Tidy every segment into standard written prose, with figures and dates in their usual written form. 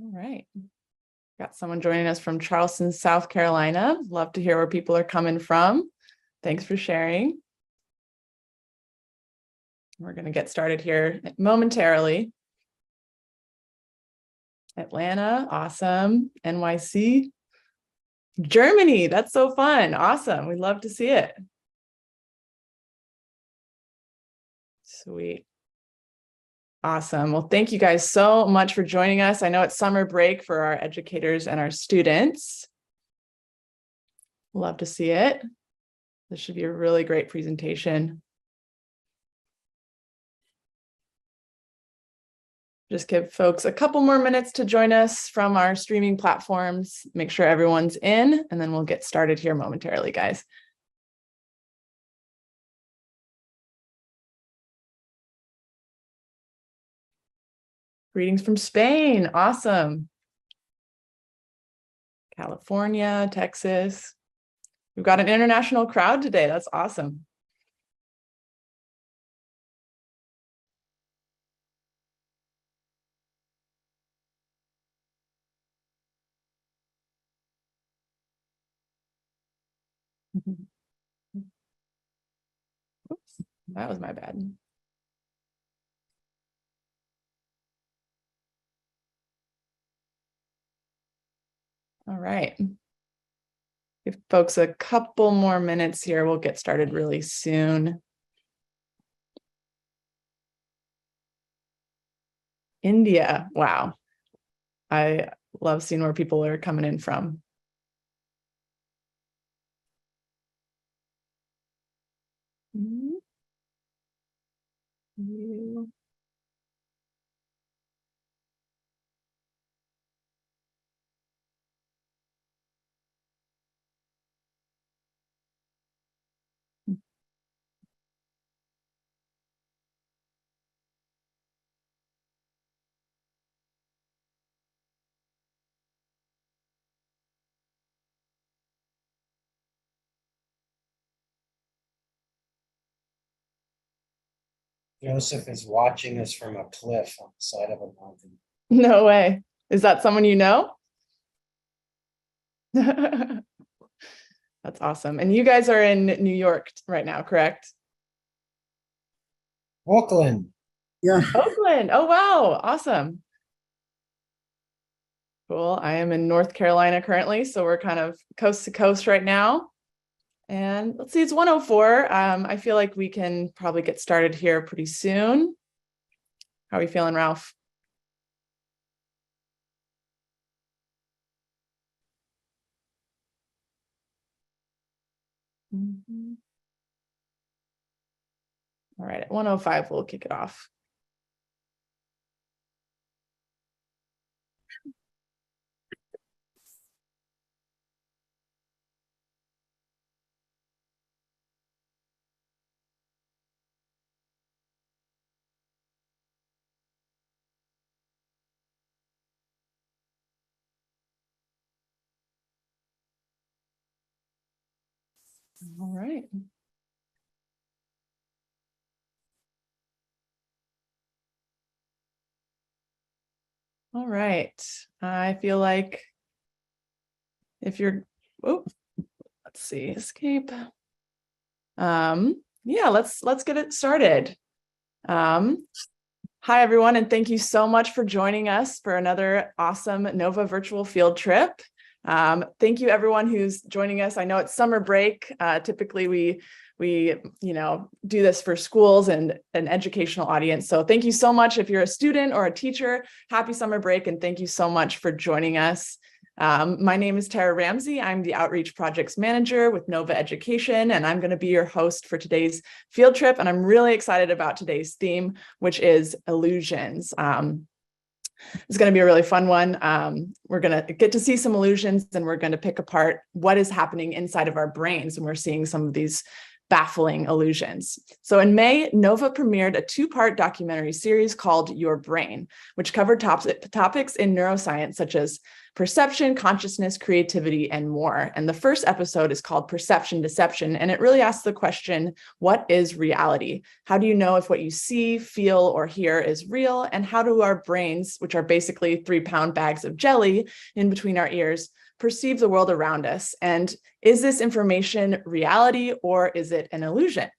All right. Got someone joining us from Charleston, South Carolina. Love to hear where people are coming from. Thanks for sharing. We're going to get started here momentarily. Atlanta, awesome. NYC, Germany, that's so fun. Awesome. We'd love to see it. Sweet. Awesome. Well, thank you guys so much for joining us. I know it's summer break for our educators and our students. Love to see it. This should be a really great presentation. Just give folks a couple more minutes to join us from our streaming platforms. Make sure everyone's in, and then we'll get started here momentarily, guys. Greetings from Spain. Awesome. California, Texas. We've got an international crowd today. That's awesome. Oops, that was my bad. All right. Give folks a couple more minutes here. We'll get started really soon. India. Wow. I love seeing where people are coming in from. Joseph is watching us from a cliff on the side of a mountain. No way. Is that someone you know? That's awesome. And you guys are in New York right now, correct? Oakland. Yeah. Oakland. Oh, wow. Awesome. Cool. I am in North Carolina currently, so we're kind of coast to coast right now. And let's see, it's 1:04. I feel like we can probably get started here pretty soon. How are you feeling, Ralph? All right, at 1:05, we'll kick it off. All right. All right. I feel like if you're, oh, let's see, escape. Yeah, let's get it started. Hi, everyone, and thank you so much for joining us for another awesome NOVA virtual field trip. Thank you, everyone who's joining us. I know it's summer break. Typically, we do this for schools and an educational audience. So thank you so much if you're a student or a teacher. Happy summer break, and thank you so much for joining us. My name is Tara Ramsey. I'm the Outreach Projects Manager with NOVA Education, and I'm going to be your host for today's field trip. And I'm really excited about today's theme, which is illusions. It's going to be a really fun one. We're going to get to see some illusions, and we're going to pick apart what is happening inside of our brains when we're seeing some of these baffling illusions. So in May, Nova premiered a 2-part documentary series called Your Brain, which covered topics in neuroscience such as perception, consciousness, creativity, and more. And the first episode is called Perception Deception, and it really asks the question, what is reality? How do you know if what you see, feel, or hear is real? And how do our brains, which are basically 3-pound bags of jelly in between our ears, perceive the world around us? And is this information reality or is it an illusion?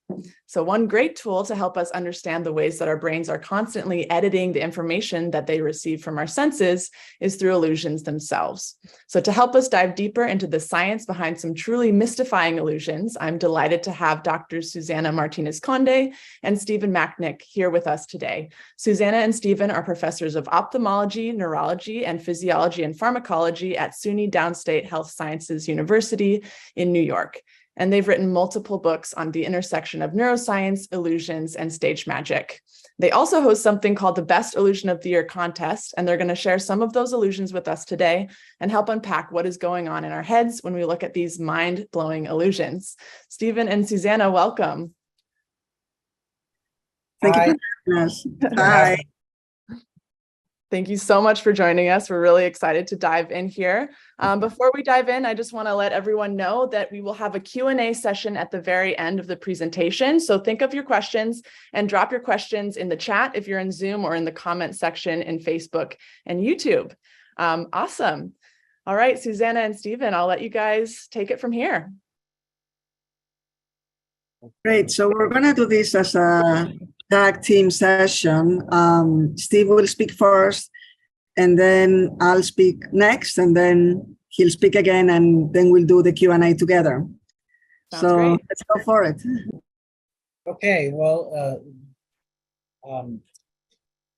So one great tool to help us understand the ways that our brains are constantly editing the information that they receive from our senses is through illusions themselves. So to help us dive deeper into the science behind some truly mystifying illusions, I'm delighted to have Drs. Susana Martinez-Conde and Stephen Macknik here with us today. Susana and Stephen are professors of ophthalmology, neurology, and physiology and pharmacology at SUNY Downstate Health Sciences University in New York. And they've written multiple books on the intersection of neuroscience, illusions, and stage magic. They also host something called the Best Illusion of the Year contest, and they're going to share some of those illusions with us today and help unpack what is going on in our heads when we look at these mind-blowing illusions. Stephen and Susana, welcome. Thank you for having us. Hi. Thank you so much for joining us. We're really excited to dive in here. Before we dive in, I just want to let everyone know that we will have a Q&A session at the very end of the presentation. So think of your questions and drop your questions in the chat if you're in Zoom or in the comment section in Facebook and YouTube. Awesome. All right, Susana and Stephen, I'll let you guys take it from here. Great. So we're going to do this as a tag team session. Steve will speak first, and then I'll speak next, and then he'll speak again, and then we'll do the Q&A together. Sounds great. Let's go for it. Okay, well,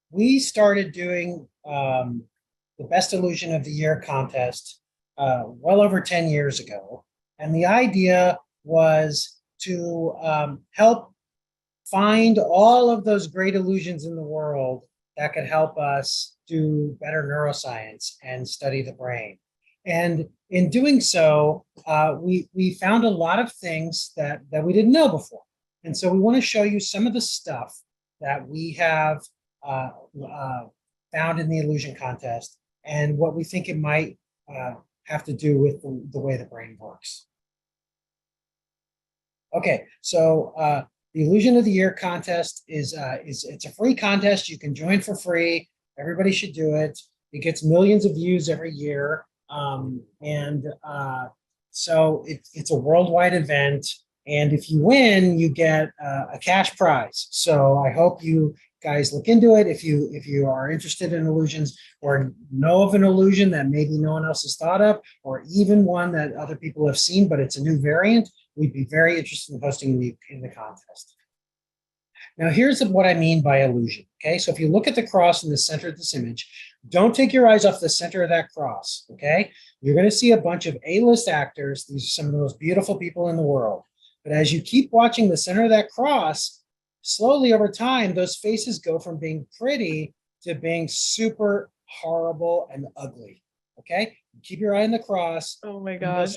we started doing the Best Illusion of the Year contest well over 10 years ago. And the idea was to help find all of those great illusions in the world that could help us do better neuroscience and study the brain. And in doing so, we found a lot of things that we didn't know before. And so we want to show you some of the stuff that we have found in the illusion contest and what we think it might have to do with the way the brain works. Okay, so the Illusion of the Year contest is it's a free contest. You can join for free. Everybody should do it. It gets millions of views every year, so it's a worldwide event. And if you win, you get a cash prize. So I hope you guys look into it. If you are interested in illusions or know of an illusion that maybe no one else has thought of, or even one that other people have seen, but it's a new variant, we'd be very interested in hosting in the contest. Now, here's what I mean by illusion. Okay, so if you look at the cross in the center of this image, don't take your eyes off the center of that cross. Okay, you're going to see a bunch of A-list actors. These are some of the most beautiful people in the world. But as you keep watching the center of that cross, slowly over time, those faces go from being pretty to being super horrible and ugly. Okay, keep your eye on the cross. Oh my gosh.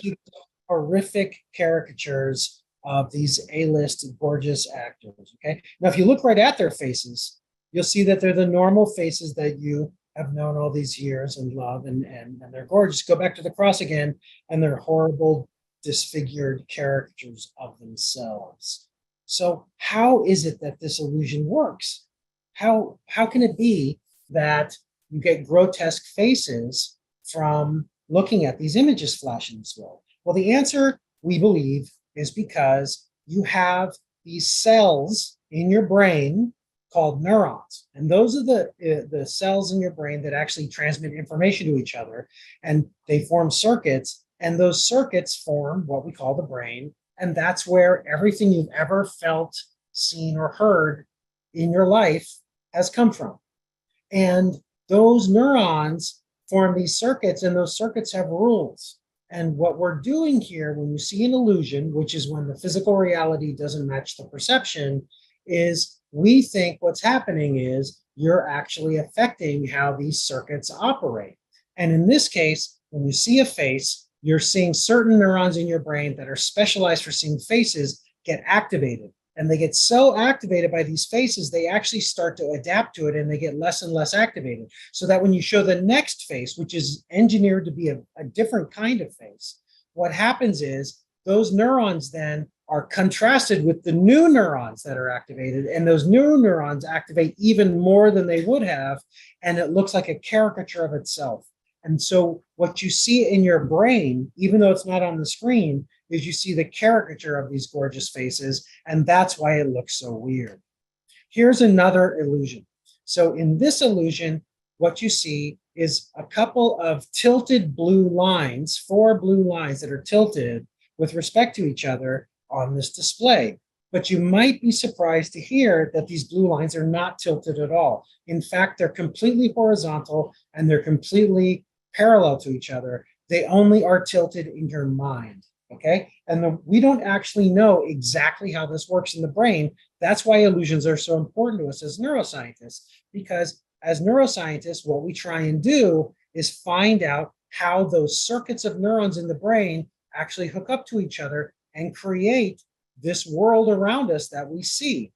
Horrific caricatures of these A-list gorgeous actors. Okay, now if you look right at their faces, you'll see that they're the normal faces that you have known all these years and love, and they're gorgeous. Go back to the cross again, and they're horrible, disfigured caricatures of themselves. So how is it that this illusion works? How can it be that you get grotesque faces from looking at these images flash in this world? Well, the answer, we believe, is because you have these cells in your brain called neurons. And those are the cells in your brain that actually transmit information to each other. And they form circuits. And those circuits form what we call the brain. And that's where everything you've ever felt, seen, or heard in your life has come from. And those neurons form these circuits, and those circuits have rules. And what we're doing here, when you see an illusion, which is when the physical reality doesn't match the perception, is we think what's happening is you're actually affecting how these circuits operate. And in this case, when you see a face, you're seeing certain neurons in your brain that are specialized for seeing faces get activated. And they get so activated by these faces, they actually start to adapt to it and they get less and less activated. So that when you show the next face, which is engineered to be a different kind of face, what happens is those neurons then are contrasted with the new neurons that are activated, and those new neurons activate even more than they would have, and it looks like a caricature of itself. And so what you see in your brain, even though it's not on the screen, is you see the caricature of these gorgeous faces, and that's why it looks so weird. Here's another illusion. So in this illusion, what you see is a couple of tilted blue lines, 4 blue lines that are tilted with respect to each other on this display. But you might be surprised to hear that these blue lines are not tilted at all. In fact, they're completely horizontal and they're completely parallel to each other. They only are tilted in your mind, okay? And we don't actually know exactly how this works in the brain. That's why illusions are so important to us as neuroscientists, because as neuroscientists, what we try and do is find out how those circuits of neurons in the brain actually hook up to each other and create this world around us that we see.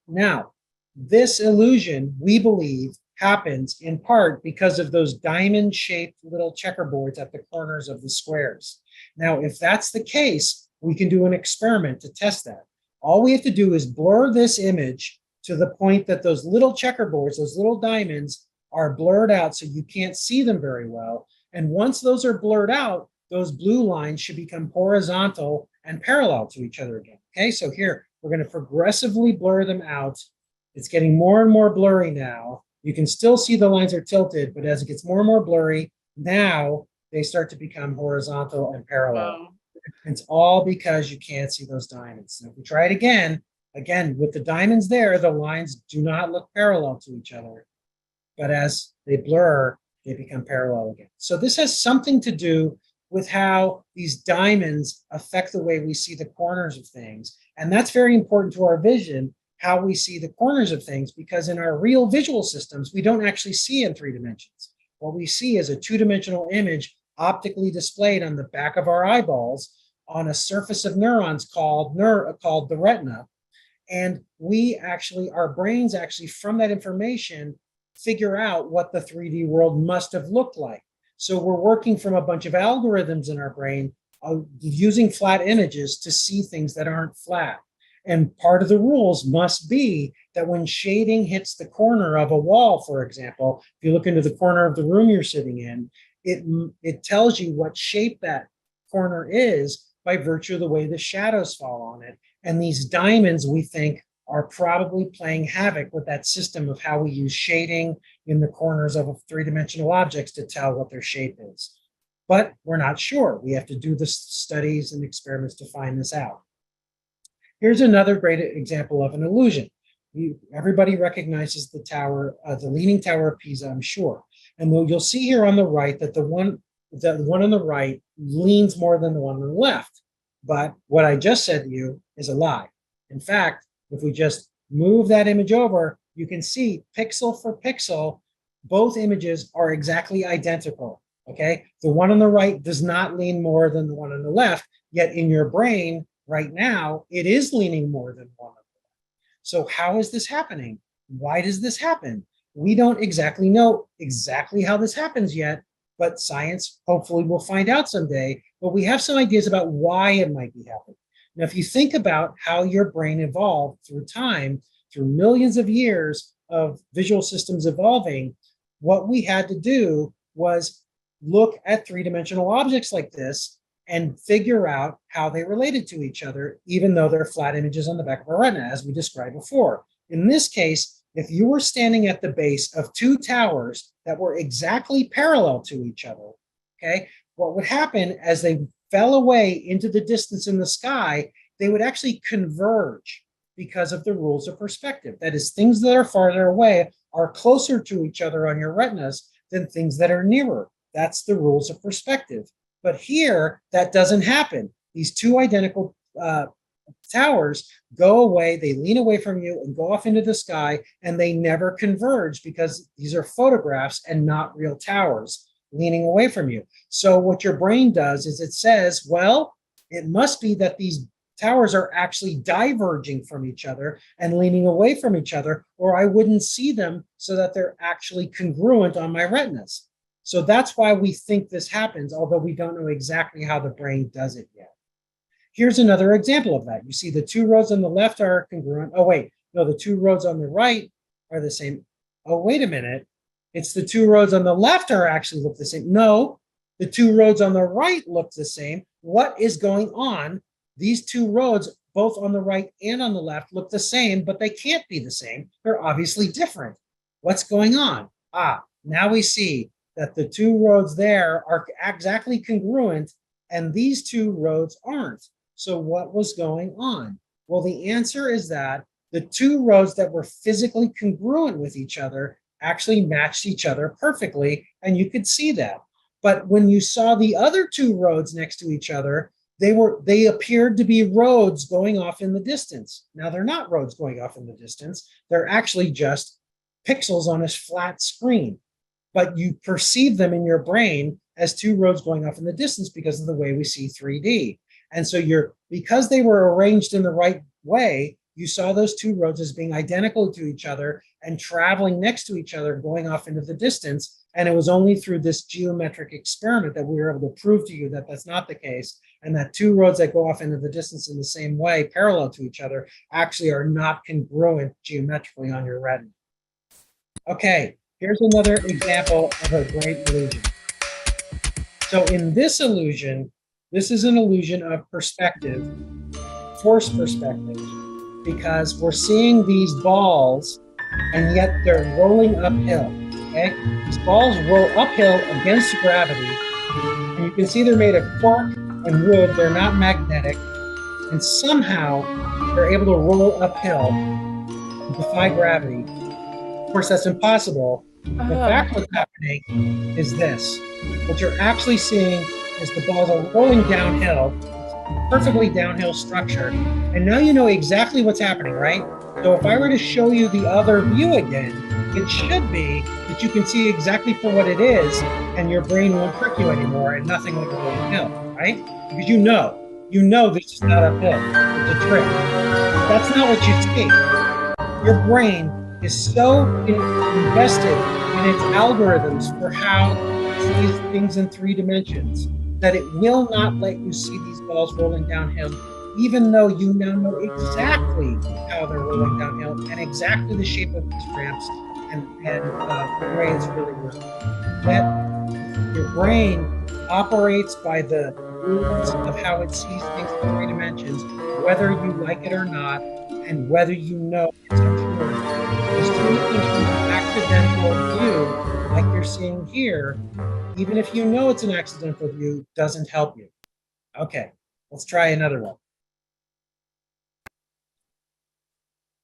Now, this illusion, we believe, happens in part because of those diamond-shaped little checkerboards at the corners of the squares. Now, if that's the case, we can do an experiment to test that. All we have to do is blur this image to the point that those little checkerboards, those little diamonds, are blurred out so you can't see them very well. And once those are blurred out, those blue lines should become horizontal and parallel to each other again. Okay, so here, we're going to progressively blur them out. It's getting more and more blurry now. You can still see the lines are tilted, but as it gets more and more blurry, now they start to become horizontal and parallel. Wow. It's all because you can't see those diamonds. So if we try it again, with the diamonds there, the lines do not look parallel to each other. But as they blur, they become parallel again. So this has something to do with how these diamonds affect the way we see the corners of things. And that's very important to our vision, how we see the corners of things, because in our real visual systems, we don't actually see in 3 dimensions. What we see is a 2-dimensional image optically displayed on the back of our eyeballs on a surface of neurons called the retina. And our brains actually, from that information, figure out what the 3D world must have looked like. So we're working from a bunch of algorithms in our brain using flat images to see things that aren't flat. And part of the rules must be that when shading hits the corner of a wall, for example, if you look into the corner of the room you're sitting in, it tells you what shape that corner is by virtue of the way the shadows fall on it. And these diamonds, we think, are probably playing havoc with that system of how we use shading in the corners of 3-dimensional objects to tell what their shape is. But we're not sure. We have to do the studies and experiments to find this out. Here's another great example of an illusion. Everybody recognizes the tower, the Leaning Tower of Pisa, I'm sure. And you'll see here on the right that the one on the right leans more than the one on the left. But what I just said to you is a lie. In fact, if we just move that image over, you can see pixel for pixel, both images are exactly identical, okay? The one on the right does not lean more than the one on the left, yet in your brain right now, it is leaning more than one on the left. So how is this happening? Why does this happen? We don't exactly know exactly how this happens yet, but science hopefully will find out someday, but we have some ideas about why it might be happening. Now, if you think about how your brain evolved through time, through millions of years of visual systems evolving, what we had to do was look at 3-dimensional objects like this and figure out how they related to each other, even though they're flat images on the back of our retina, as we described before. In this case, if you were standing at the base of 2 towers that were exactly parallel to each other, okay, what would happen as they fell away into the distance in the sky, they would actually converge because of the rules of perspective. That is, things that are farther away are closer to each other on your retinas than things that are nearer. That's the rules of perspective. But here, that doesn't happen. These 2 identical towers go away, they lean away from you and go off into the sky, and they never converge because these are photographs and not real towers leaning away from you. So what your brain does is it says, well, it must be that these towers are actually diverging from each other and leaning away from each other, or I wouldn't see them so that they're actually congruent on my retinas. So that's why we think this happens, although we don't know exactly how the brain does it yet. Here's another example of that. You see the two roads on the left are congruent. Oh, wait, no, the two roads on the right are the same. Oh, wait a minute. It's the two roads on the left are actually look the same. No, the two roads on the right look the same. What is going on? These two roads, both on the right and on the left, look the same, but they can't be the same. They're obviously different. What's going on? Now we see that the two roads there are exactly congruent, and these two roads aren't. So what was going on? Well, the answer is that the two roads that were physically congruent with each other actually matched each other perfectly, and you could see that. But when you saw the other two roads next to each other, they appeared to be roads going off in the distance. Now, they're not roads going off in the distance. They're actually just pixels on a flat screen. But you perceive them in your brain as two roads going off in the distance because of the way we see 3D. And so because they were arranged in the right way, you saw those two roads as being identical to each other and traveling next to each other, going off into the distance. And it was only through this geometric experiment that we were able to prove to you that that's not the case, and that two roads that go off into the distance in the same way, parallel to each other, actually are not congruent geometrically on your retina. Okay, here's another example of a great illusion. So in this illusion, this is an illusion of perspective, forced perspective, because we're seeing these balls, and yet they're rolling uphill. Okay, these balls roll uphill against gravity, and you can see they're made of cork and wood. They're not magnetic, and somehow they're able to roll uphill and defy gravity. Of course, that's impossible. In fact, what's happening is this. What you're actually seeing is the balls are rolling downhill, perfectly downhill structure, and now you know exactly what's happening, right? So if I were to show you the other view again, it should be that you can see exactly for what it is, and your brain won't trick you anymore, and nothing like a rolling hill, right? Because you know this is not uphill, it's a trick. That's not what you see. Your brain is so invested in its algorithms for how it sees things in 3 dimensions that it will not let you see these balls rolling downhill, even though you now know exactly how they're rolling downhill and exactly the shape of these ramps and the way it's really working. That your brain operates by the rules of how it sees things in 3 dimensions, whether you like it or not, and whether you know it's a truth. These two things from an accidental view, like you're seeing here, even if you know it's an accidental view, doesn't help you. Okay, let's try another one.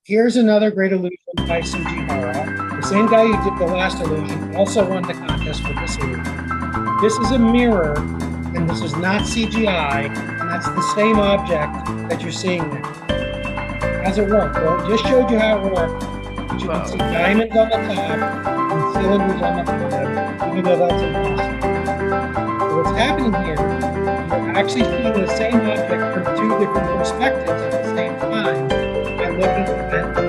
Here's another great illusion by Sujihara. The same guy who did the last illusion also won the contest for this illusion. This is a mirror, and this is not CGI, and that's the same object that you're seeing there. How's it work? Well, it just showed you how it worked. But you can see diamonds on the top and cylinders on the bottom, even though that's impossible. So what's happening here, you're actually seeing the same object from 2 different perspectives at the same time by looking at this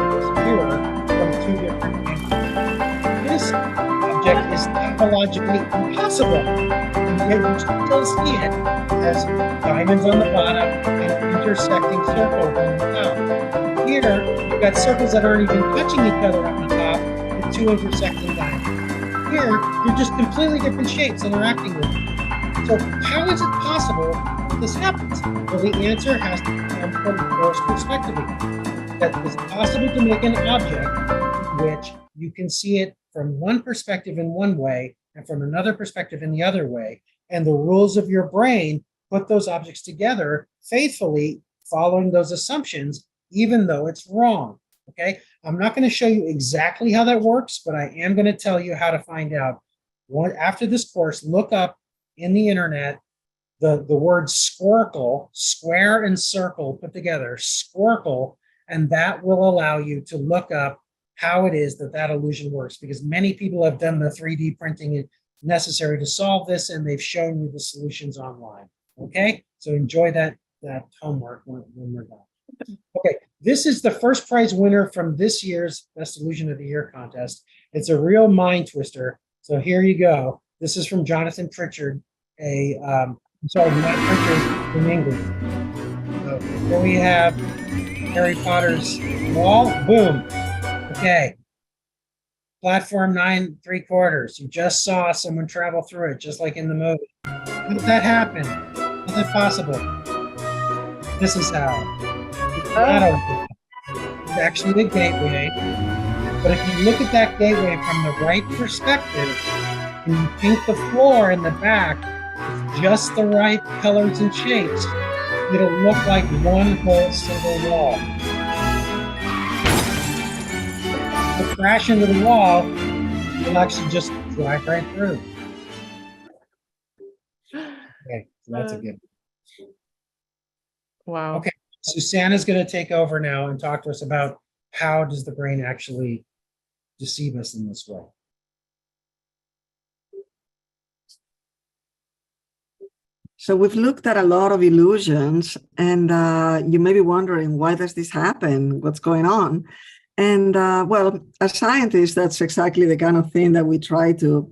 mirror from 2 different angles. This object is topologically impossible, and yet you still see it as diamonds on the bottom and intersecting circles on the top. Here, you've got circles that aren't even touching each other on the top with 2 intersecting diamonds. Here, they're just completely different shapes interacting with each other. So how is it possible that this happens? Well, the answer has to come from forced perspective again. That it's possible to make an object in which you can see it from one perspective in one way and from another perspective in the other way. And the rules of your brain put those objects together faithfully, following those assumptions, even though it's wrong. Okay, I'm not going to show you exactly how that works, but I am going to tell you how to find out. After this course, look up in the internet the word squircle, square and circle put together, squircle, and that will allow you to look up how it is that illusion works, because many people have done the 3D printing necessary to solve this, and they've shown you the solutions online. Okay, so enjoy that that homework when we're done. Okay, this is the first prize winner from this year's Best Illusion of the Year contest. It's a real mind twister. So here you go. This is from Jonathan Pritchard, Matt Pritchard in England. So here we have Harry Potter's wall. Boom. Okay. Platform 9 3/4. You just saw someone travel through it, just like in the movie. How did that happen? How is that possible? This is how. It's actually a gateway, but if you look at that gateway from the right perspective and you paint the floor in the back with just the right colors and shapes, it'll look like one whole single wall. If you crash into the wall, you'll actually just drive right through. Okay, so that's a good one. Wow. Okay. Susana's going to take over now and talk to us about how does the brain actually deceive us in this way. So we've looked at a lot of illusions, and you may be wondering, why does this happen? What's going on? And well, as scientists, that's exactly the kind of thing that we try to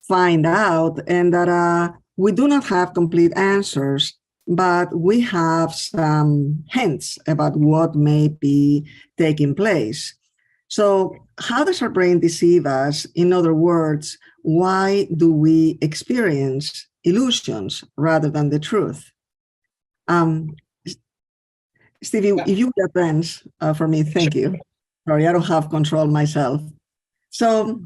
find out, and that we do not have complete answers, but we have some hints about what may be taking place. So how does our brain deceive us? In other words, why do we experience illusions rather than the truth? Stevie, if you would advance for me, thank you. Sorry, I don't have control myself. So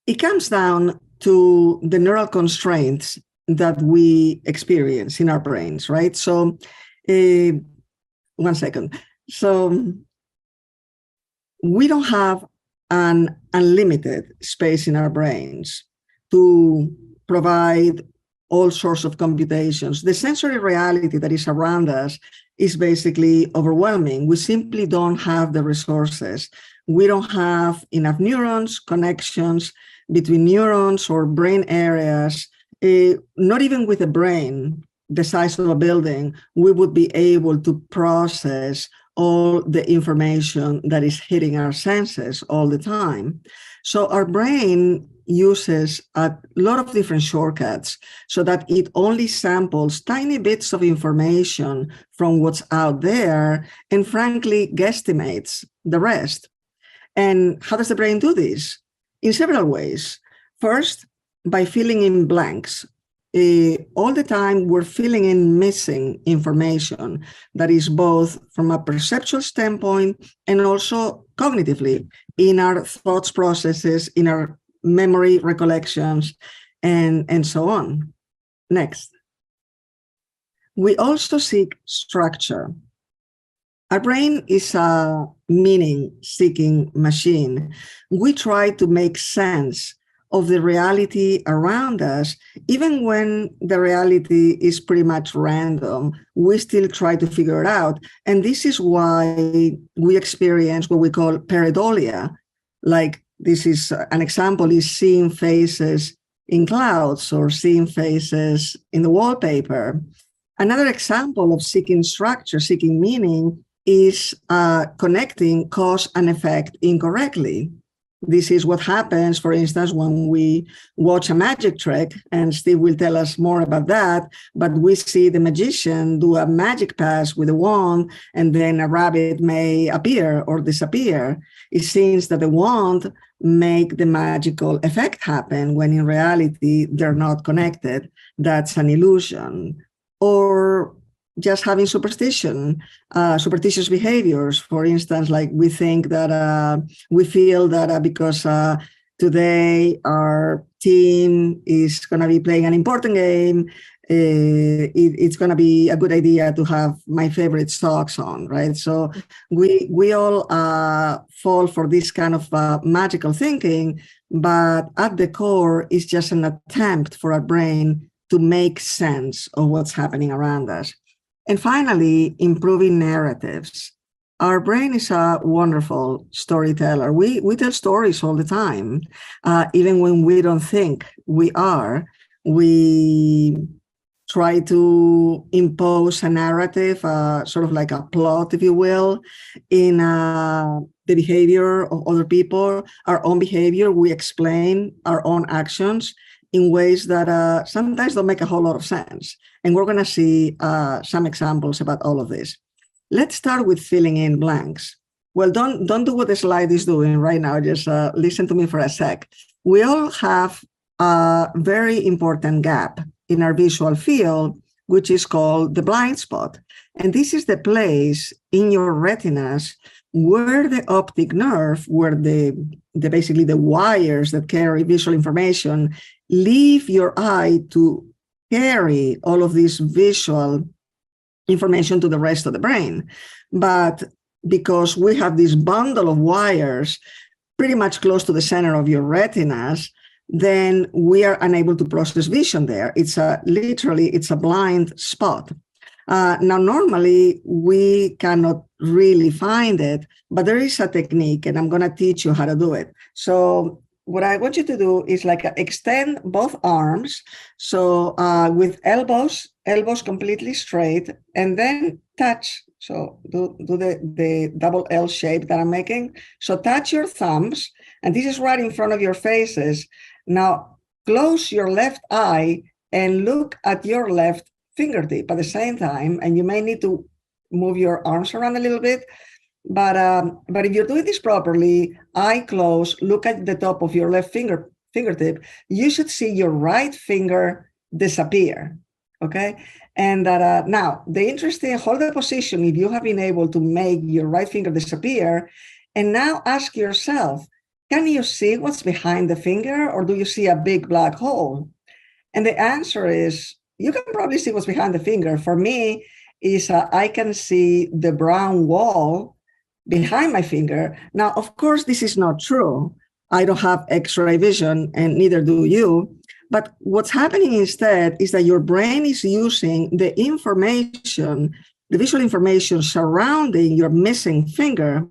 it comes down to the neural constraints that we experience in our brains, right? So, 1 second. So, we don't have an unlimited space in our brains to provide all sorts of computations. The sensory reality that is around us is basically overwhelming. We simply don't have the resources. We don't have enough neurons, connections between neurons or brain areas. Not even with a brain the size of a building, we would be able to process all the information that is hitting our senses all the time. So our brain uses a lot of different shortcuts so that it only samples tiny bits of information from what's out there and frankly guesstimates the rest. And how does the brain do this? In several ways. First, by filling in blanks. All the time we're filling in missing information that is both from a perceptual standpoint and also cognitively in our thoughts processes, in our memory recollections, and so on. Next. We also seek structure. Our brain is a meaning-seeking machine. We try to make sense of the reality around us. Even when the reality is pretty much random, we still try to figure it out. And this is why we experience what we call pareidolia. Like, this is an example, is seeing faces in clouds or seeing faces in the wallpaper. Another example of seeking structure, seeking meaning, is connecting cause and effect incorrectly. This is what happens, for instance, when we watch a magic trick, and Steve will tell us more about that, but we see the magician do a magic pass with a wand, and then a rabbit may appear or disappear. It seems that the wand make the magical effect happen, when in reality, they're not connected. That's an illusion. Or just having superstitious behaviors. For instance, like we think that we feel that because today our team is going to be playing an important game, it's going to be a good idea to have my favorite socks on, right? So we all fall for this kind of magical thinking, but at the core, it's just an attempt for our brain to make sense of what's happening around us. And finally, improving narratives. Our brain is a wonderful storyteller. We tell stories all the time, even when we don't think we are. We try to impose a narrative, sort of like a plot, if you will, in the behavior of other people, our own behavior. We explain our own actions in ways that sometimes don't make a whole lot of sense. And we're going to see some examples about all of this. Let's start with filling in blanks. Well, don't do what the slide is doing right now. Just listen to me for a sec. We all have a very important gap in our visual field, which is called the blind spot. And this is the place in your retinas where the optic nerve, where basically the wires that carry visual information leave your eye to carry all of this visual information to the rest of the brain. But because we have this bundle of wires pretty much close to the center of your retinas, then we are unable to process vision there. It's a blind spot. Now, normally we cannot really find it, but there is a technique, and I'm going to teach you how to do it. So what I want you to do is like extend both arms. So with elbows completely straight, and then touch. So do the double L shape that I'm making. So touch your thumbs, and this is right in front of your faces. Now close your left eye and look at your left fingertip at the same time, and you may need to move your arms around a little bit. But if you're doing this properly, eye closed, look at the top of your left fingertip, you should see your right finger disappear, okay? And now, the interesting, hold the position if you have been able to make your right finger disappear, and now ask yourself, can you see what's behind the finger, or do you see a big black hole? And the answer is, you can probably see what's behind the finger. For me, is I can see the brown wall behind my finger. Now, of course, this is not true. I don't have X-ray vision, and neither do you. But what's happening instead is that your brain is using the information, the visual information surrounding your missing finger,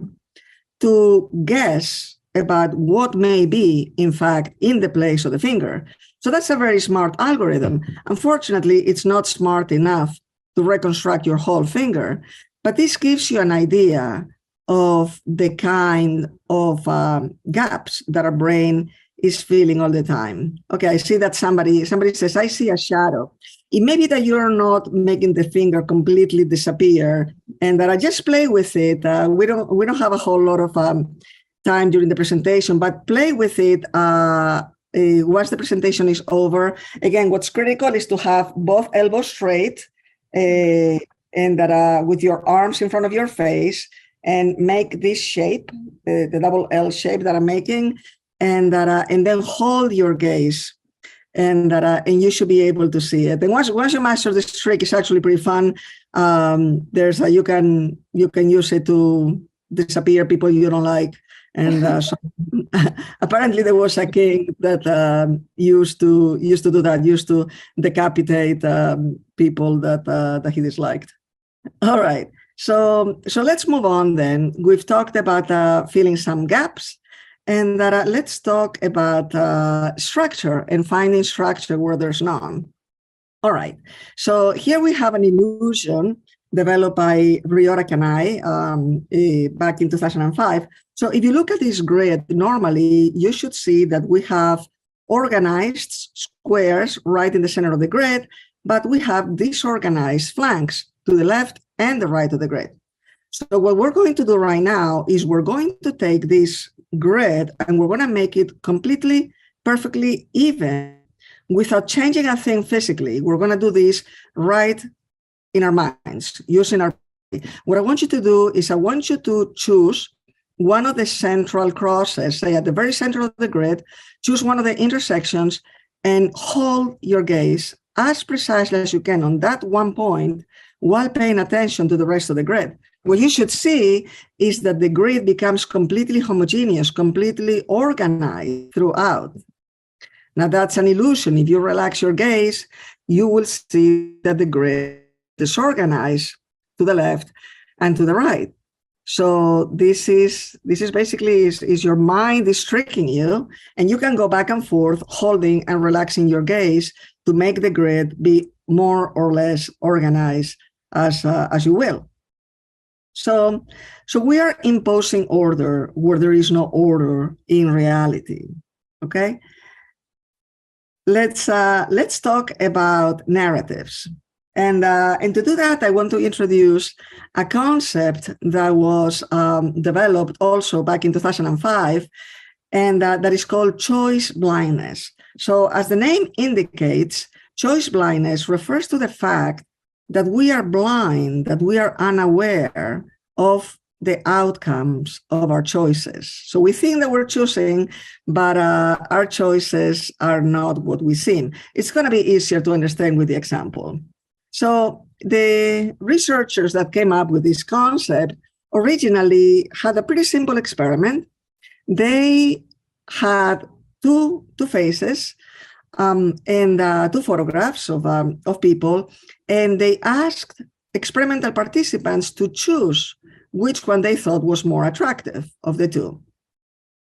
to guess about what may be, in fact, in the place of the finger. So that's a very smart algorithm. Unfortunately, it's not smart enough to reconstruct your whole finger, but this gives you an idea of the kind of gaps that our brain is feeling all the time. Okay, I see that somebody says, I see a shadow. It may be that you're not making the finger completely disappear, and that I just play with it. We don't have a whole lot of time during the presentation, but play with it once the presentation is over. Again, what's critical is to have both elbows straight, and that with your arms in front of your face, and make this shape, the double L shape that I'm making, and then hold your gaze, and you should be able to see it. And once you master this trick, it's actually pretty fun. You can use it to disappear people you don't like. And so apparently there was a king that used to do that, used to decapitate people that he disliked. All right. So let's move on then. We've talked about filling some gaps, and let's talk about structure and finding structure where there's none. All right. So here we have an illusion developed by Riorak and I back in 2005. So if you look at this grid, normally you should see that we have organized squares right in the center of the grid, but we have disorganized flanks to the left and the right of the grid. So what we're going to do right now is we're going to take this grid and we're going to make it completely, perfectly even without changing a thing physically. We're going to do this right in our minds, using our... What I want you to do is I want you to choose one of the central crosses, say at the very center of the grid, choose one of the intersections and hold your gaze as precisely as you can on that one point while paying attention to the rest of the grid. What you should see is that the grid becomes completely homogeneous, completely organized throughout. Now, that's an illusion. If you relax your gaze, you will see that the grid is disorganized to the left and to the right. So this is basically your mind is tricking you, and you can go back and forth holding and relaxing your gaze to make the grid be more or less organized as you will. So we are imposing order where there is no order in reality. Okay. Let's talk about narratives. And to do that, I want to introduce a concept that was developed also back in 2005, and that is called choice blindness. So as the name indicates, choice blindness refers to the fact that we are blind, that we are unaware of the outcomes of our choices. So we think that we're choosing, but our choices are not what we seem. It's going to be easier to understand with the example. So the researchers that came up with this concept originally had a pretty simple experiment. They had two faces and two photographs of people, and they asked experimental participants to choose which one they thought was more attractive of the two.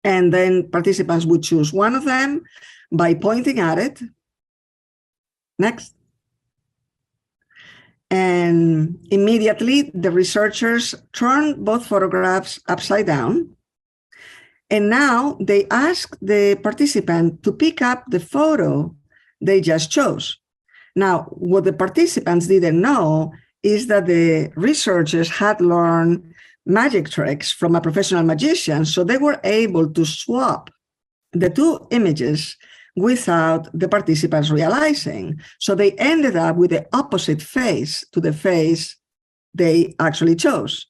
And then participants would choose one of them by pointing at it. Next. And immediately the researchers turned both photographs upside down. And now they asked the participant to pick up the photo they just chose. Now, what the participants didn't know is that the researchers had learned magic tricks from a professional magician, so they were able to swap the two images without the participants realizing. So they ended up with the opposite face to the face they actually chose.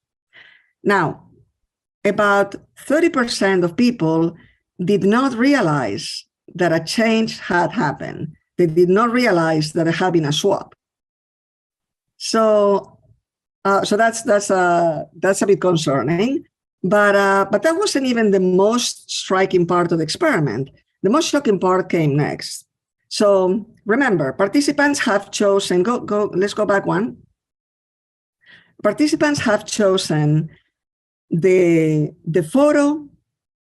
Now, about 30% of people did not realize that a change had happened. They did not realize that there had been a swap. So that's a bit concerning, but that wasn't even the most striking part of the experiment. The most shocking part came next. So remember, participants have chosen. Let's go back one. Participants have chosen the photo,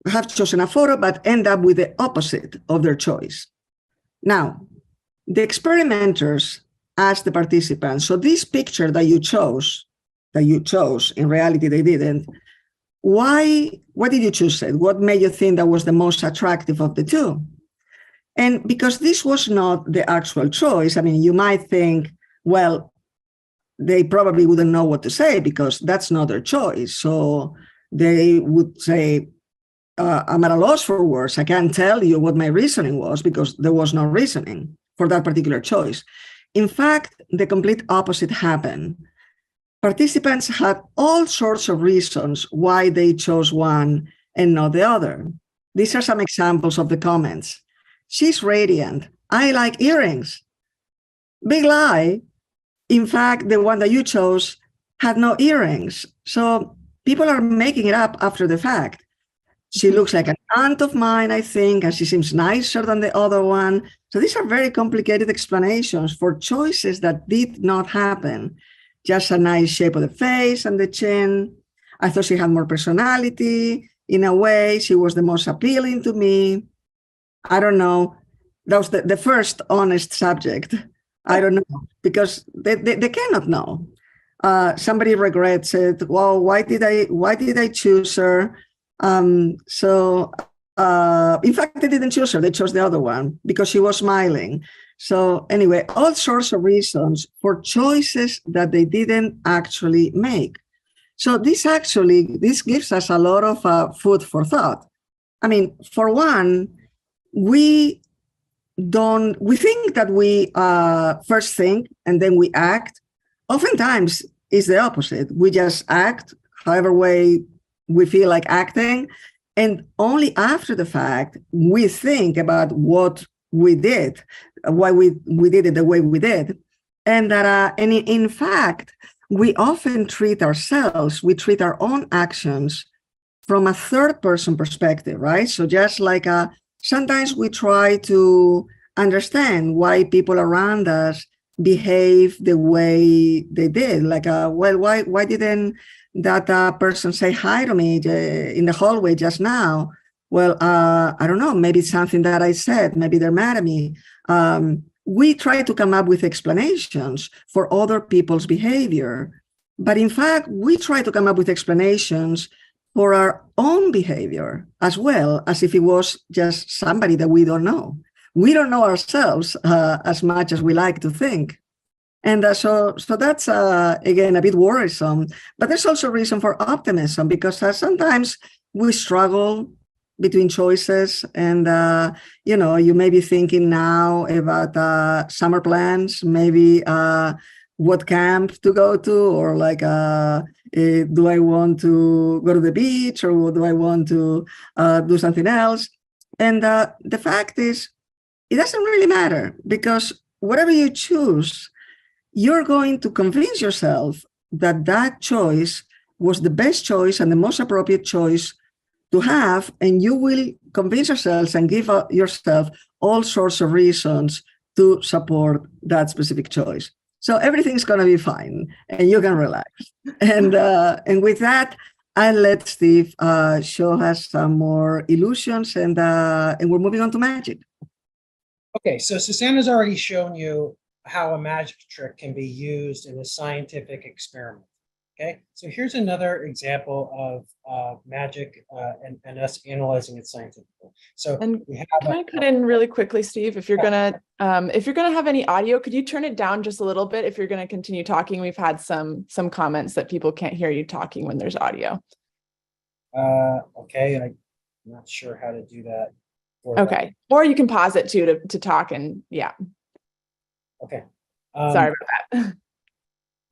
have chosen a photo, but end up with the opposite of their choice. Now, the experimenters asked the participants, so this picture that you chose, in reality they didn't, why did you choose it? What made you think that was the most attractive of the two? And because this was not the actual choice, I mean, you might think, well, they probably wouldn't know what to say because that's not their choice. So they would say, I'm at a loss for words. I can't tell you what my reasoning was because there was no reasoning for that particular choice. In fact, the complete opposite happened. Participants had all sorts of reasons why they chose one and not the other. These are some examples of the comments. She's radiant. I like earrings. Big lie. In fact, the one that you chose had no earrings. So people are making it up after the fact. She looks like an aunt of mine, I think, and she seems nicer than the other one. So these are very complicated explanations for choices that did not happen. Just a nice shape of the face and the chin. I thought she had more personality. In a way, she was the most appealing to me. I don't know. That was the first honest subject. I don't know, because they cannot know. Somebody regrets it. Well, why did I choose her? In fact, they didn't choose her. They chose the other one because she was smiling. So anyway, all sorts of reasons for choices that they didn't actually make. So this gives us a lot of food for thought. I mean, for one, we think that we first think and then we act. Oftentimes, it's the opposite. We just act however way we feel like acting, and only after the fact we think about what we did, why we did it the way we did, and that in fact we often treat our own actions from a third person perspective, right? So just like sometimes we try to understand why people around us behave the way they did, like well, why didn't that person say hi to me in the hallway just now? Well, I don't know, maybe it's something that I said, maybe they're mad at me. we try to come up with explanations for other people's behavior. But in fact, we try to come up with explanations for our own behavior as well, as if it was just somebody that we don't know. We don't know ourselves as much as we like to think. And so that's, again, a bit worrisome. But there's also reason for optimism, because sometimes we struggle between choices. And, you may be thinking now about summer plans, maybe what camp to go to, or like, do I want to go to the beach, or do I want to do something else? And the fact is, it doesn't really matter, because whatever you choose, you're going to convince yourself that that choice was the best choice and the most appropriate choice to have, and you will convince yourselves and give yourself all sorts of reasons to support that specific choice. So everything's going to be fine, and you can relax. And with that, I'll let Steve show us some more illusions, and we're moving on to magic. Okay, so Susana's already shown you how a magic trick can be used in a scientific experiment. Okay, so here's another example of magic and us analyzing it scientifically. So we have can I cut in really quickly, Steve? If you're gonna have any audio, could you turn it down just a little bit? If you're gonna continue talking, we've had some comments that people can't hear you talking when there's audio. Okay, I'm not sure how to do that. Okay, or you can pause it too to talk, and yeah. Okay. Sorry about that.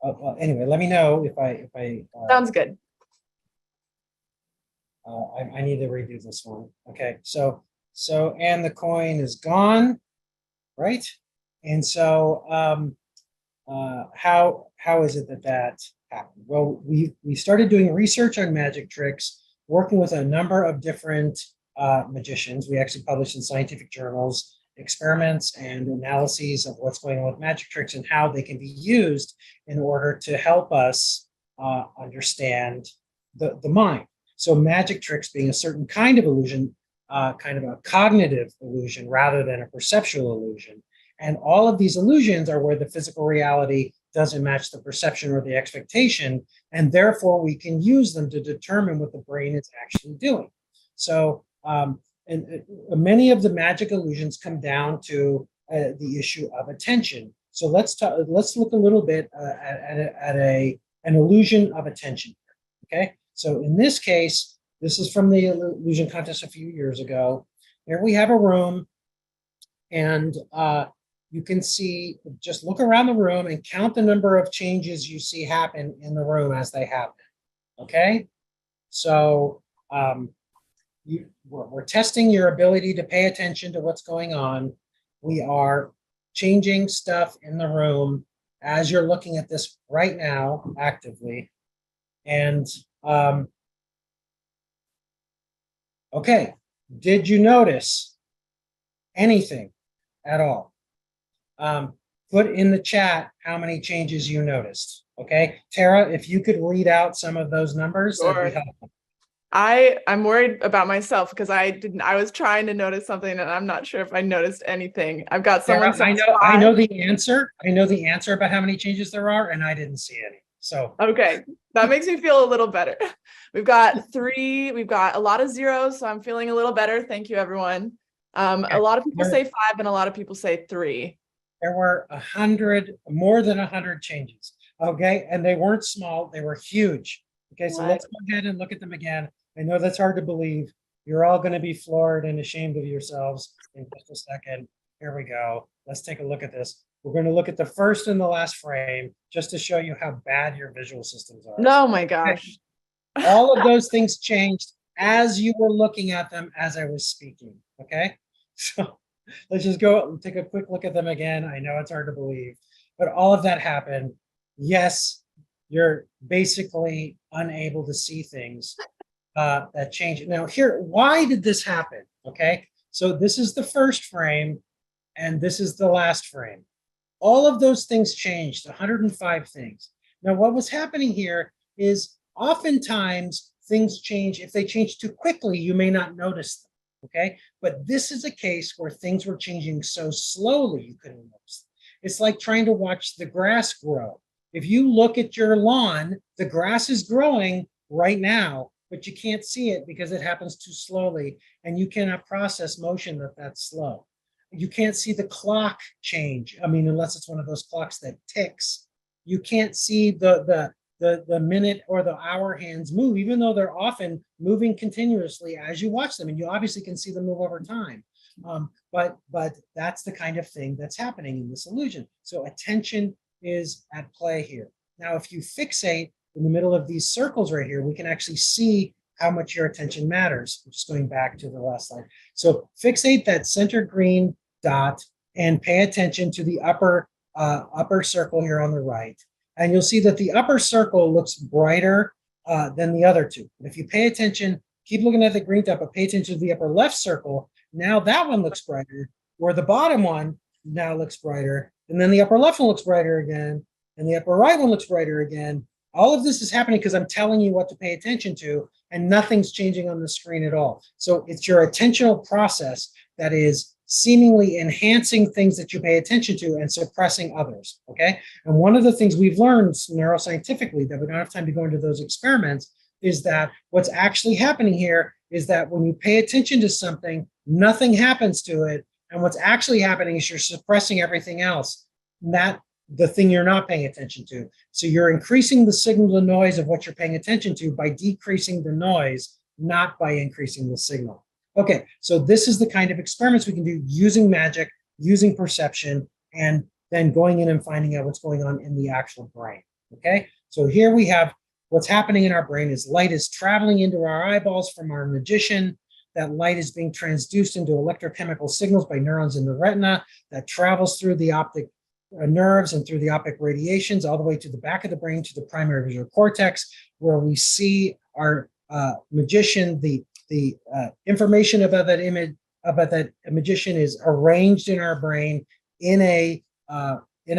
Well, anyway, let me know if I Sounds good. I need to redo this one. Okay, so and the coin is gone, right? And so how is it that happened? Well, we started doing research on magic tricks, working with a number of different magicians. We actually published in scientific journals experiments and analyses of what's going on with magic tricks and how they can be used in order to help us understand the mind. So magic tricks being a certain kind of illusion, kind of a cognitive illusion rather than a perceptual illusion. And all of these illusions are where the physical reality doesn't match the perception or the expectation, and therefore we can use them to determine what the brain is actually doing. So and many of the magic illusions come down to the issue of attention. So let's look a little bit at an illusion of attention. Okay, so in this case, this is from the illusion contest a few years ago. Here we have a room, and you can see, just look around the room and count the number of changes you see happen in the room as they happen. Okay, so we're testing your ability to pay attention to what's going on. We are changing stuff in the room as you're looking at this right now actively. And okay, did you notice anything at all? Put in the chat how many changes you noticed. Okay, Tara, if you could read out some of those numbers, Sure. that'd be helpful. I'm worried about myself because I was trying to notice something and I'm not sure if I noticed anything. I've got someone. Sarah, I know the answer. I know the answer about how many changes there are, and I didn't see any. So okay, that makes me feel a little better. We've got 3. We've got a lot of zeros, so I'm feeling a little better. Thank you, everyone. A lot of people say 5, and a lot of people say 3. There were more than 100 changes. Okay, and they weren't small; they were huge. Okay, so let's go ahead and look at them again. I know that's hard to believe. You're all going to be floored and ashamed of yourselves in just a second. Here we go. Let's take a look at this. We're going to look at the first and the last frame just to show you how bad your visual systems are. Oh my gosh. Okay. All of those things changed as you were looking at them as I was speaking. Okay. So let's just go take a quick look at them again. I know it's hard to believe, but all of that happened. Yes, you're basically unable to see things that change. Now here, why did this happen? Okay, so this is the first frame and this is the last frame. All of those things changed, 105 things. Now what was happening here is oftentimes things change. If they change too quickly, you may not notice them. okay? But this is a case where things were changing so slowly you couldn't notice. It's like trying to watch the grass grow. If you look at your lawn, the grass is growing right now, but you can't see it because it happens too slowly, and you cannot process motion that's slow. You can't see the clock change. I mean, unless it's one of those clocks that ticks. You can't see the minute or the hour hands move, even though they're often moving continuously as you watch them, and you obviously can see them move over time. But that's the kind of thing that's happening in this illusion. So attention is at play here. Now, if you fixate in the middle of these circles right here, we can actually see how much your attention matters. Just going back to the last slide. So fixate that center green dot and pay attention to the upper circle here on the right. And you'll see that the upper circle looks brighter than the other two. But if you pay attention, keep looking at the green dot, but pay attention to the upper left circle. Now that one looks brighter, or the bottom one now looks brighter. And then the upper left one looks brighter again. And the upper right one looks brighter again. All of this is happening because I'm telling you what to pay attention to, and nothing's changing on the screen at all. So it's your attentional process that is seemingly enhancing things that you pay attention to and suppressing others, okay? And one of the things we've learned neuroscientifically, that we don't have time to go into those experiments, is that what's actually happening here is that when you pay attention to something, nothing happens to it. And what's actually happening is you're suppressing everything else, not the thing you're not paying attention to. So you're increasing the signal to noise of what you're paying attention to by decreasing the noise, not by increasing the signal. Okay, so this is the kind of experiments we can do using magic, using perception, and then going in and finding out what's going on in the actual brain. Okay, so here we have what's happening in our brain is light is traveling into our eyeballs from our magician. That light is being transduced into electrochemical signals by neurons in the retina that travels through the optic nerves and through the optic radiations all the way to the back of the brain, to the primary visual cortex, where we see our magician. The information about that image, about that magician, is arranged in our brain in a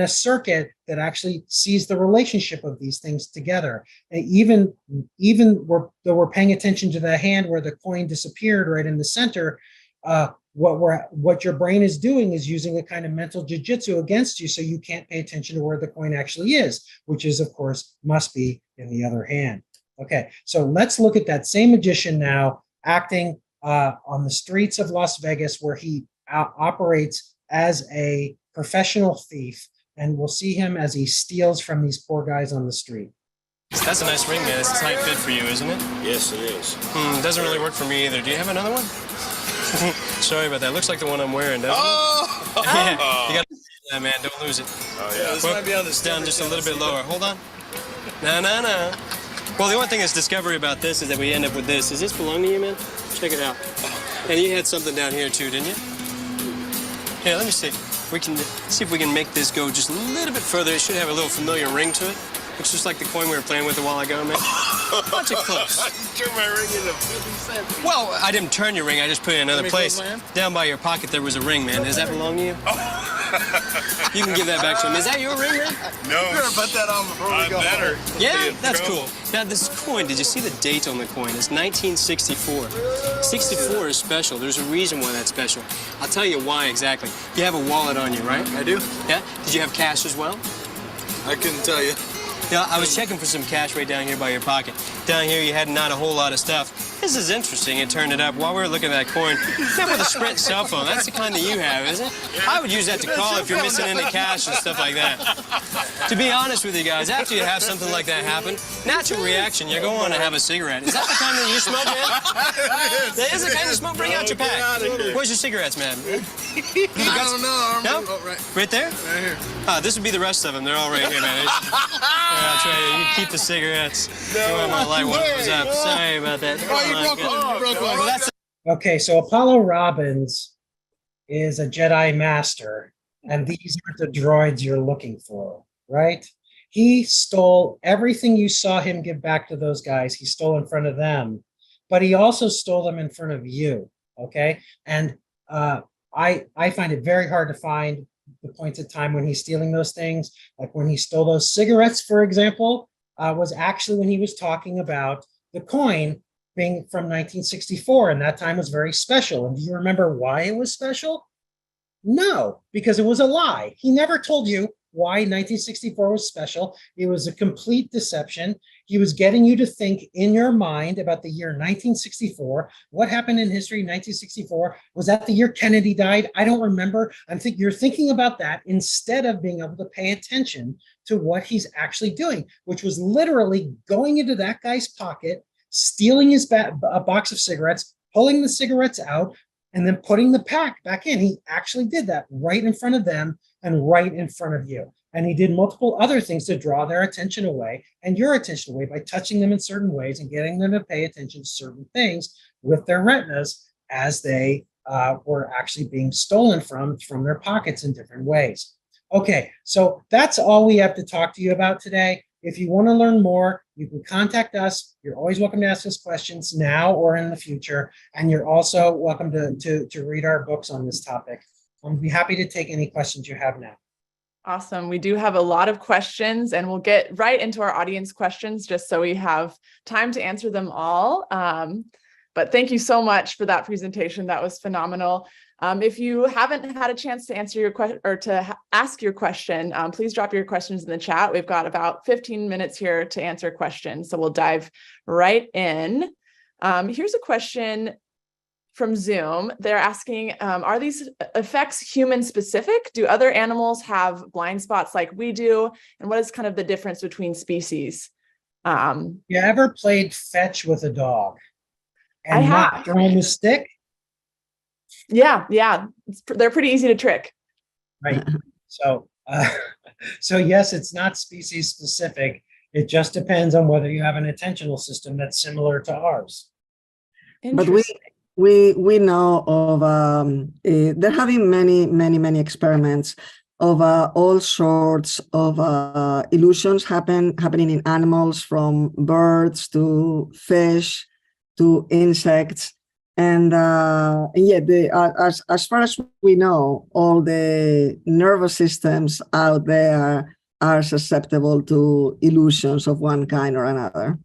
circuit that actually sees the relationship of these things together. And even though we're paying attention to the hand where the coin disappeared right in the center, what your brain is doing is using a kind of mental jujitsu against you, so you can't pay attention to where the coin actually is, which is, of course, must be in the other hand. Okay, so let's look at that same magician now acting on the streets of Las Vegas, where he operates as a professional thief, and we'll see him as he steals from these poor guys on the street. That's a nice ring, man. It's a tight fit for you, isn't it? Yes, it is. It doesn't really work for me either. Do you have another one? Sorry about that. Looks like the one I'm wearing, doesn't it? Yeah, you got that, man. Don't lose it. Oh, yeah. This might be on the down just a little bit lower. Hold on. No. Well, the one thing that's discovery about this is that we end up with this. Does this belong to you, man? Check it out. And you had something down here, too, didn't you? Here, let me see. We can see if we can make this go just a little bit further. It should have a little familiar ring to it. Looks just like the coin we were playing with a while ago, man. Bunch of close. You turned my ring into 50 cents. Well, I didn't turn your ring. I just put it in another place. Down by your pocket, there was a ring, man. Does that belong to you? You can give that back to him. Is that your ring, man? No. You better put that on before we go. Better. Yeah, that's cool. Now, this coin, did you see the date on the coin? It's 1964. 64 is special. There's a reason why that's special. I'll tell you why exactly. You have a wallet on you, right? I do. Yeah? Did you have cash as well? I couldn't tell you. Yeah, I was checking for some cash right down here by your pocket. Down here, you had not a whole lot of stuff. This is interesting. It turned it up while we were looking at that coin. That with a Sprint cell phone. That's the kind that you have, isn't it? I would use that to call if you're missing any cash and stuff like that. To be honest with you guys, after you have something like that happen, natural reaction, you're going to want to have a cigarette. Is that the kind that you smoke, man? That is the kind you smoke. Bring out your pack. Where's your cigarettes, man? I don't know. No? Oh, Right there? Right here. This would be the rest of them. They're all right here, man. That's right. You keep the cigarettes. No, you want my light one was up. Sorry about that. You broke one. Well, that's Okay, so Apollo Robbins is a Jedi Master, and these are the droids you're looking for, right? He stole everything you saw him give back to those guys. He stole in front of them, but he also stole them in front of you, okay? And I find it very hard to find the points of time when he's stealing those things. Like when he stole those cigarettes, for example, was actually when he was talking about the coin being from 1964, and that time was very special. And do you remember why it was special? No, because it was a lie. He never told you why 1964 was special. It was a complete deception. He was getting you to think in your mind about the year 1964. What happened in history in 1964? Was that the year Kennedy died? I don't remember. You're thinking about that instead of being able to pay attention to what he's actually doing, which was literally going into that guy's pocket, stealing a box of cigarettes, pulling the cigarettes out, and then putting the pack back in. He actually did that right in front of them and right in front of you. And he did multiple other things to draw their attention away and your attention away by touching them in certain ways and getting them to pay attention to certain things with their retinas as they were actually being stolen from their pockets in different ways. Okay, so that's all we have to talk to you about today. If you want to learn more, you can contact us. You're always welcome to ask us questions now or in the future. And you're also welcome to read our books on this topic. I'll be happy to take any questions you have now. Awesome. We do have a lot of questions, and we'll get right into our audience questions just so we have time to answer them all. But thank you so much for that presentation. That was phenomenal. If you haven't had a chance to answer your question or to ask your question, please drop your questions in the chat. We've got about 15 minutes here to answer questions, so we'll dive right in. Here's a question from Zoom. They're asking, are these effects human specific? Do other animals have blind spots like we do? And what is kind of the difference between species? You ever played fetch with a dog and I have. not thrown the stick? Yeah. They're pretty easy to trick. Right. So yes, it's not species specific. It just depends on whether you have an attentional system that's similar to ours. But we know of there have been many experiments of all sorts of illusions happening in animals, from birds to fish to insects. And as far as we know, all the nervous systems out there are susceptible to illusions of one kind or another.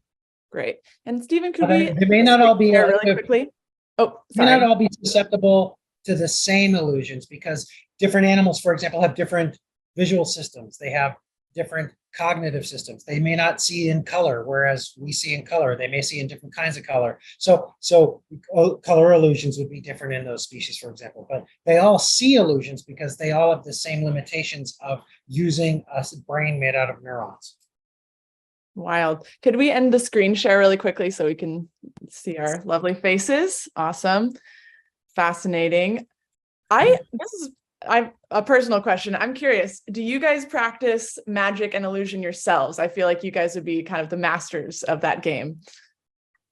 Great. And Stephen, could they may not all be really quickly? Oh, sorry. May not all be susceptible to the same illusions, because different animals, for example, have different visual systems. They have different cognitive systems. They may not see in color, whereas we see in color. They may see in different kinds of color. So color illusions would be different in those species, for example. But they all see illusions because they all have the same limitations of using a brain made out of neurons. Wild. Could we end the screen share really quickly so we can see our lovely faces? Awesome. Fascinating. This is a personal question. I'm curious, do you guys practice magic and illusion yourselves? I feel like you guys would be kind of the masters of that game.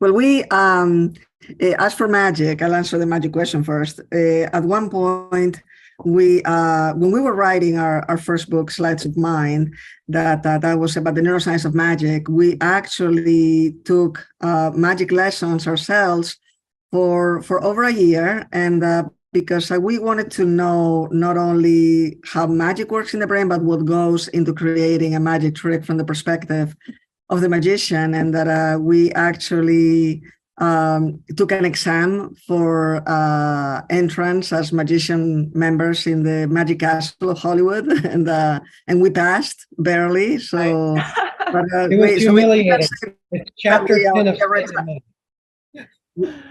Well, we, as for magic, I'll answer the magic question first. At one point, when we were writing our first book, Sleights of Mind, that was about the neuroscience of magic, we actually took magic lessons ourselves for over a year, and because we wanted to know not only how magic works in the brain, but what goes into creating a magic trick from the perspective of the magician, and that we actually took an exam for entrance as magician members in the Magic Castle of Hollywood, and we passed barely. So, but, it was humiliating. It's chapter 10 of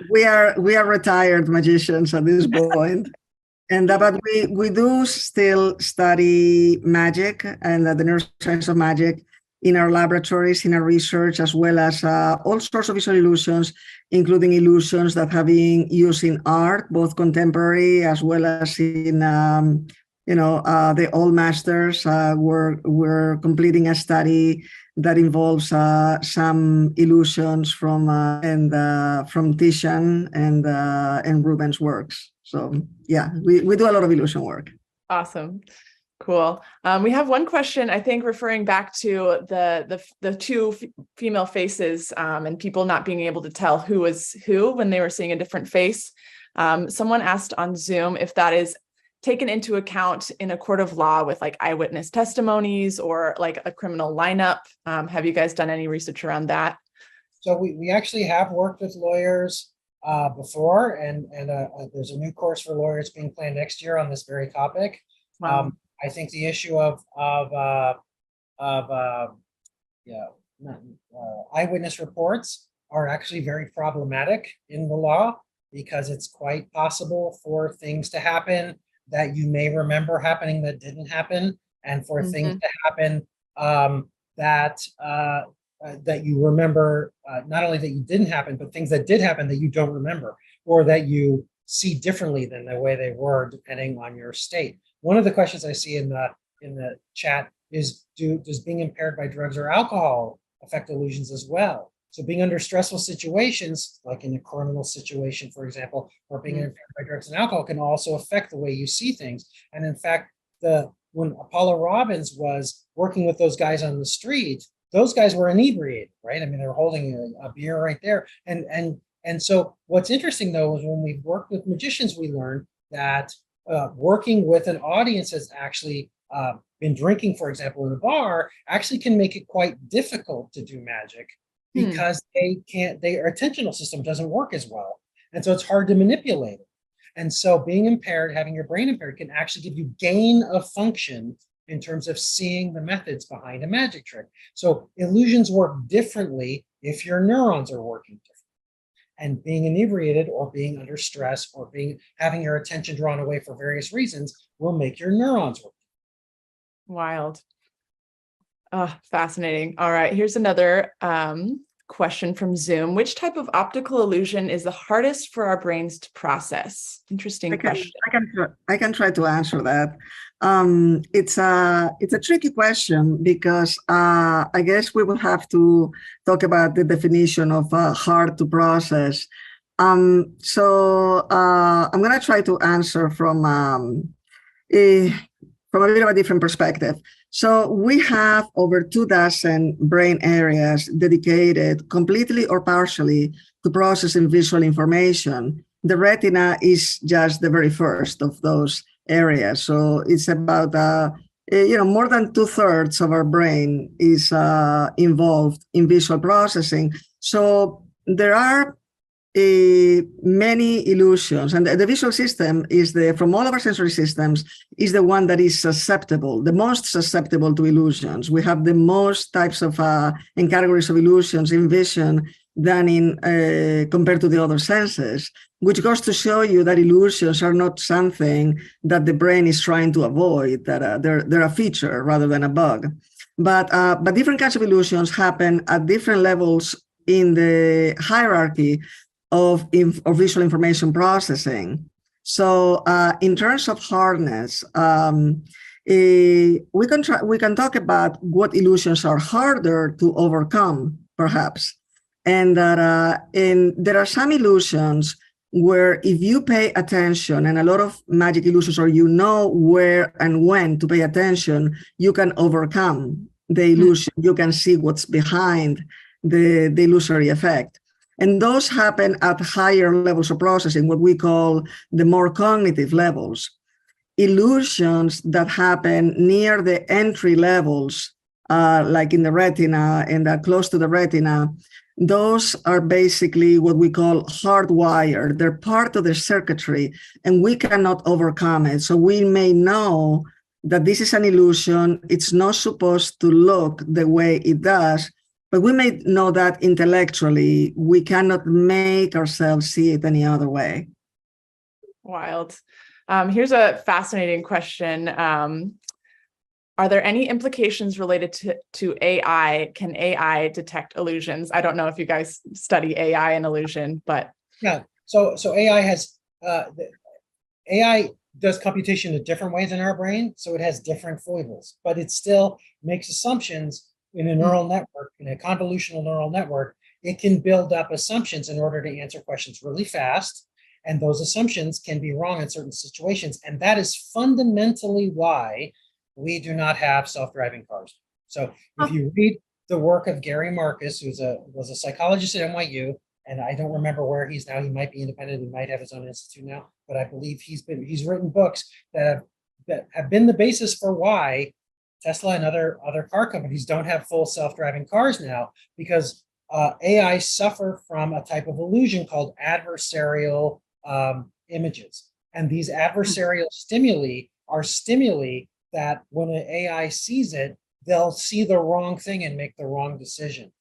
we are retired magicians at this point. And but we do still study magic and the neuroscience of magic in our laboratories, in our research, as well as all sorts of visual illusions, including illusions that have been used in art, both contemporary as well as in, the old masters. We're completing a study that involves some illusions from Titian and Rubens' works. So yeah, we do a lot of illusion work. Awesome. Cool. We have one question, I think, referring back to the two female faces and people not being able to tell who was who when they were seeing a different face. Someone asked on Zoom if that is taken into account in a court of law with like eyewitness testimonies or like a criminal lineup. Have you guys done any research around that? So we actually have worked with lawyers before, and there's a new course for lawyers being planned next year on this very topic. Wow. I think the issue of yeah, eyewitness reports are actually very problematic in the law, because it's quite possible for things to happen that you may remember happening that didn't happen, and for things to happen that you remember, not only that you didn't happen, but things that did happen that you don't remember, or that you see differently than the way they were, depending on your state. One of the questions I see in the chat is, does being impaired by drugs or alcohol affect illusions as well? So being under stressful situations, like in a criminal situation, for example, or being impaired by drugs and alcohol, can also affect the way you see things. And in fact, when Apollo Robbins was working with those guys on the street, those guys were inebriated, right? I mean, they were holding a beer right there. And so what's interesting, though, is when we've worked with magicians, we learned that working with an audience that's actually been drinking, for example, in a bar, actually can make it quite difficult to do magic, because their attentional system doesn't work as well. And so it's hard to manipulate it. And so being impaired, having your brain impaired, can actually give you gain of function in terms of seeing the methods behind a magic trick. So illusions work differently if your neurons are working differently. And being inebriated, or being under stress, or having your attention drawn away for various reasons will make your neurons work. Wild. Oh, fascinating. All right, here's another question from Zoom. Which type of optical illusion is the hardest for our brains to process? Interesting question. I can try to answer that. It's a tricky question, because I guess we will have to talk about the definition of hard to process. So I'm going to try to answer from a bit of a different perspective. So we have over 24 brain areas dedicated completely or partially to processing visual information. The retina is just the very first of those areas. So it's about, more than 2/3 of our brain is involved in visual processing. So there are many illusions, and the visual system is from all of our sensory systems, is the one that is the most susceptible to illusions. We have the most types of and categories of illusions in vision than compared to the other senses, which goes to show you that illusions are not something that the brain is trying to avoid, that they're a feature rather than a bug. But different kinds of illusions happen at different levels in the hierarchy of visual information processing. So in terms of hardness, we can talk about what illusions are harder to overcome, perhaps. And that there are some illusions where if you pay attention, and a lot of magic illusions, or you know where and when to pay attention, you can overcome the illusion. You can see what's behind the illusory effect. And those happen at higher levels of processing, what we call the more cognitive levels. Illusions that happen near the entry levels, like in the retina and close to the retina, those are basically what we call hardwired. They're part of the circuitry, and we cannot overcome it. So we may know that this is an illusion. It's not supposed to look the way it does, but we may know that intellectually. We cannot make ourselves see it any other way. Wild. Here's a fascinating question. Are there any implications related to AI? Can AI detect illusions? I don't know if you guys study AI and illusion, but yeah. So AI does computation in different ways in our brain, so it has different foibles, but it still makes assumptions in a neural network, in a convolutional neural network. It can build up assumptions in order to answer questions really fast, and those assumptions can be wrong in certain situations, and that is fundamentally why we do not have self-driving cars. So if you read the work of Gary Marcus, who was a psychologist at NYU, and I don't remember where he's now, he might be independent, he might have his own institute now, but I believe he's written books that have been the basis for why Tesla and other car companies don't have full self-driving cars now, because AI suffer from a type of illusion called adversarial images. And these adversarial stimuli are stimuli that when an AI sees it, they'll see the wrong thing and make the wrong decision.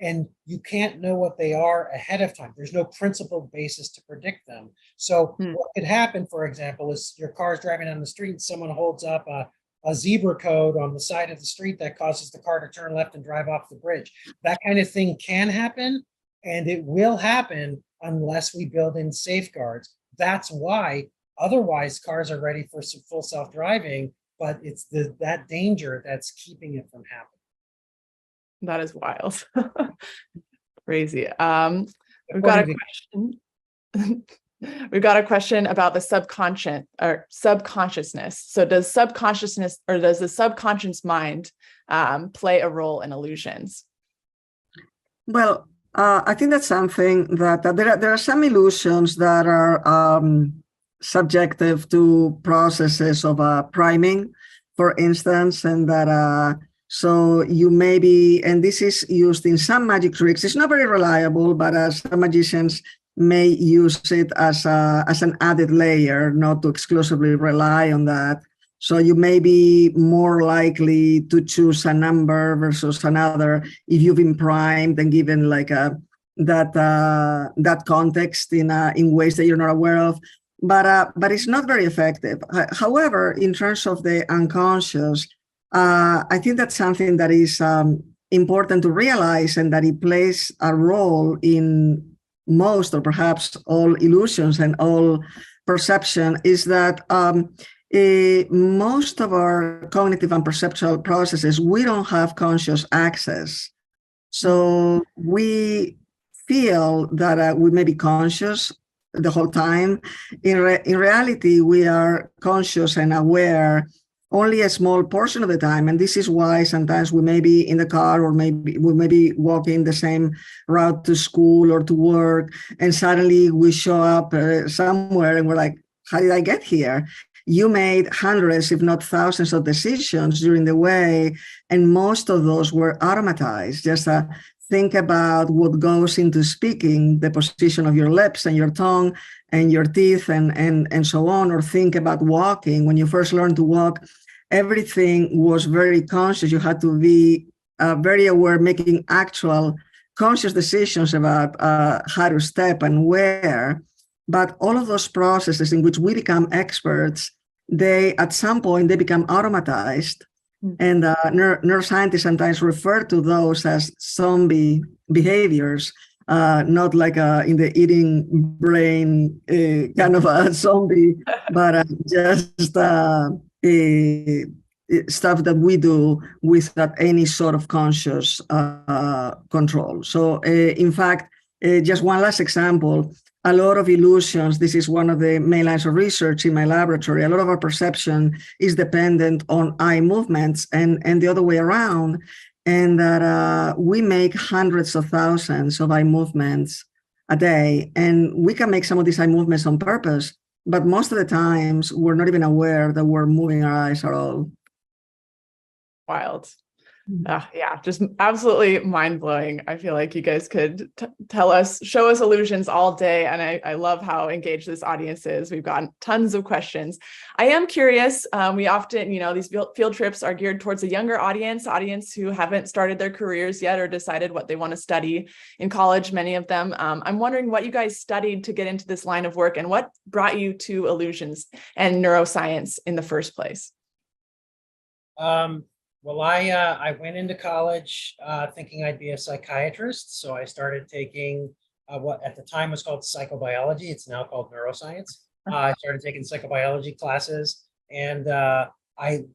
And you can't know what they are ahead of time. There's no principled basis to predict them. So what could happen, for example, is your car's driving down the street and someone holds up a zebra code on the side of the street that causes the car to turn left and drive off the bridge. That kind of thing can happen, and it will happen unless we build in safeguards. That's why otherwise cars are ready for some full self-driving, but it's that danger that's keeping it from happening. That is wild. Crazy. We've got a question. We've got a question about the subconscious or subconsciousness. So does subconsciousness, or does the subconscious mind play a role in illusions? Well, I think that's something that there are some illusions that are subjective to processes of priming, for instance, and that so you may be, and this is used in some magic tricks. It's not very reliable, but some magicians may use it as an added layer, not to exclusively rely on that. So you may be more likely to choose a number versus another if you've been primed and given like that context in ways that you're not aware of. But it's not very effective. However, in terms of the unconscious, I think that's something that is important to realize, and that it plays a role in most or perhaps all illusions and all perception, is that most of our cognitive and perceptual processes, we don't have conscious access. So we feel that we may be conscious the whole time. In reality, we are conscious and aware only a small portion of the time. And this is why sometimes we may be in the car, or maybe we may be walking the same route to school or to work, and suddenly we show up somewhere and we're like, how did I get here? You made hundreds, if not thousands, of decisions during the way, and most of those were automatized. Just think about what goes into speaking, the position of your lips and your tongue and your teeth and so on. Or think about walking. When you first learned to walk, everything was very conscious. You had to be very aware, making actual conscious decisions about how to step and where. But all of those processes in which we become experts, at some point, they become automatized. And neuroscientists sometimes refer to those as zombie behaviors, not like in the eating brain kind of a zombie, but just stuff that we do without any sort of conscious control. So in fact, just one last example, a lot of illusions, this is one of the main lines of research in my laboratory, a lot of our perception is dependent on eye movements and the other way around, and that we make hundreds of thousands of eye movements a day, and we can make some of these eye movements on purpose, but most of the times we're not even aware that we're moving our eyes at all. Wild. Yeah, just absolutely mind-blowing. I feel like you guys could show us illusions all day, and I love how engaged this audience is. We've gotten tons of questions. I am curious, we often, these field trips are geared towards a younger audience who haven't started their careers yet or decided what they want to study in college, many of them. I'm wondering what you guys studied to get into this line of work, and what brought you to illusions and neuroscience in the first place? Well, I went into college thinking I'd be a psychiatrist. So I started taking what at the time was called psychobiology. It's now called neuroscience. I started taking psychobiology classes, and I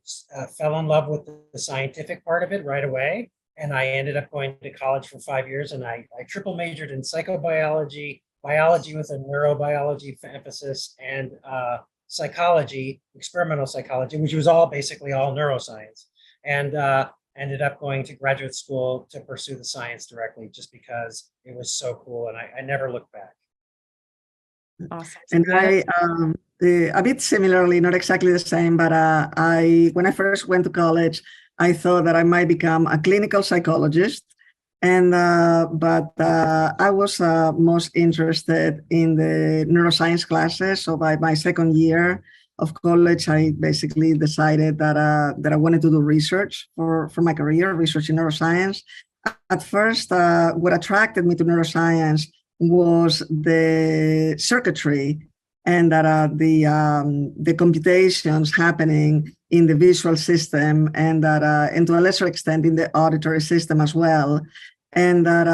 fell in love with the scientific part of it right away. And I ended up going to college for 5 years, and I triple majored in psychobiology, biology with a neurobiology emphasis, and psychology, experimental psychology, which was basically all neuroscience. And ended up going to graduate school to pursue the science directly, just because it was so cool, and I never looked back. Awesome. And I, a bit similarly, not exactly the same, but when I first went to college, I thought that I might become a clinical psychologist. And but I was most interested in the neuroscience classes. So by my second year of college, I basically decided that I wanted to do research for my career, research in neuroscience. At first, what attracted me to neuroscience was the circuitry and that the computations happening in the visual system, and that and to a lesser extent in the auditory system as well. And that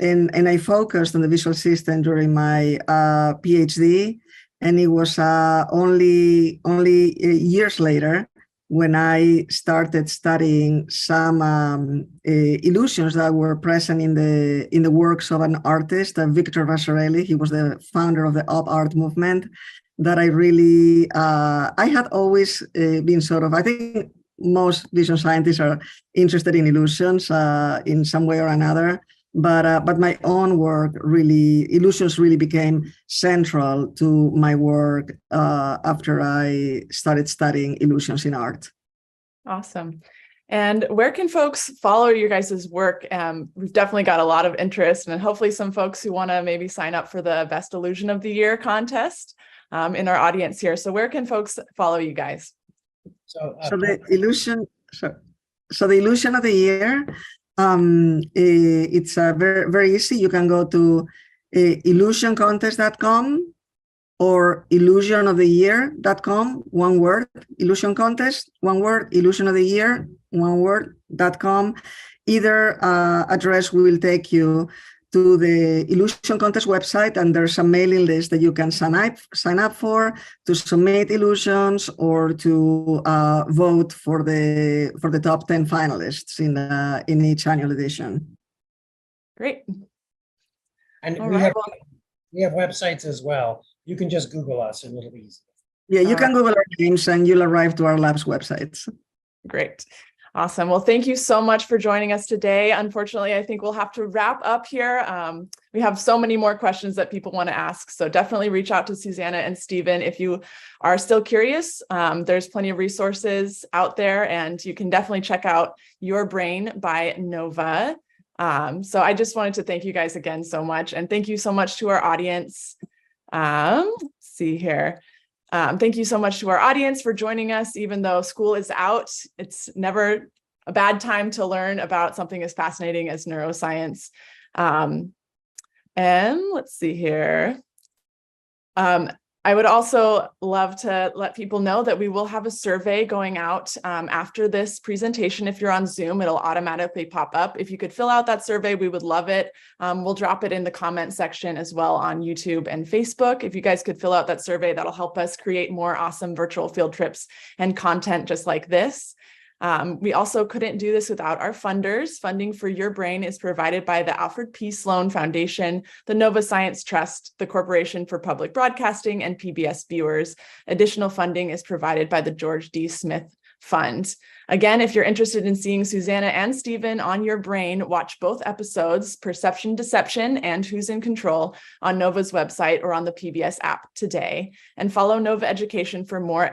and I focused on the visual system during my PhD, and it was only years later when I started studying some illusions that were present in the works of an artist, Victor Vasarely. He was the founder of the op art movement. That I really I had always been sort of, I think most vision scientists are interested in illusions in some way or another, but my own work really, illusions really became central to my work after I started studying illusions in art. Awesome. And where can folks follow your guys' work? We've definitely got a lot of interest, and hopefully some folks who want to maybe sign up for the Best Illusion of the Year contest in our audience here. So where can folks follow you guys? So the illusion, so the illusion of the year, it's very, very easy. You can go to illusioncontest.com or illusionoftheyear.com, one word, illusion contest, one word, illusion of the year, one word.com. Either address will take you to the Illusion Contest website, and there's a mailing list that you can sign up for to submit illusions or to vote for the top 10 finalists in each annual edition. Great. and All we right. have we have websites as well. You can just Google us and it'll be easy. Yeah, you can Google our names and you'll arrive to our lab's websites. Great. Awesome. Well, thank you so much for joining us today. Unfortunately, I think we'll have to wrap up here. We have so many more questions that people want to ask. So definitely reach out to Susana and Stephen if you are still curious. There's plenty of resources out there, and you can definitely check out Your Brain by Nova. So I just wanted to thank you guys again so much. And thank you so much to our audience. Let's see here. Thank you so much to our audience for joining us. Even though school is out, it's never a bad time to learn about something as fascinating as neuroscience. And let's see here. I would also love to let people know that we will have a survey going out after this presentation. If you're on Zoom, it'll automatically pop up. If you could fill out that survey, we would love it. We'll drop it in the comment section as well on YouTube and Facebook. If you guys could fill out that survey, that'll help us create more awesome virtual field trips and content just like this. We also couldn't do this without our funders. Funding for Your Brain is provided by the Alfred P. Sloan Foundation, the Nova Science Trust, the Corporation for Public Broadcasting, and PBS Viewers. Additional funding is provided by the George D. Smith Fund. Again, if you're interested in seeing Susana and Stephen on Your Brain, watch both episodes, Perception Deception and Who's in Control, on Nova's website or on the PBS app today. And follow Nova Education for more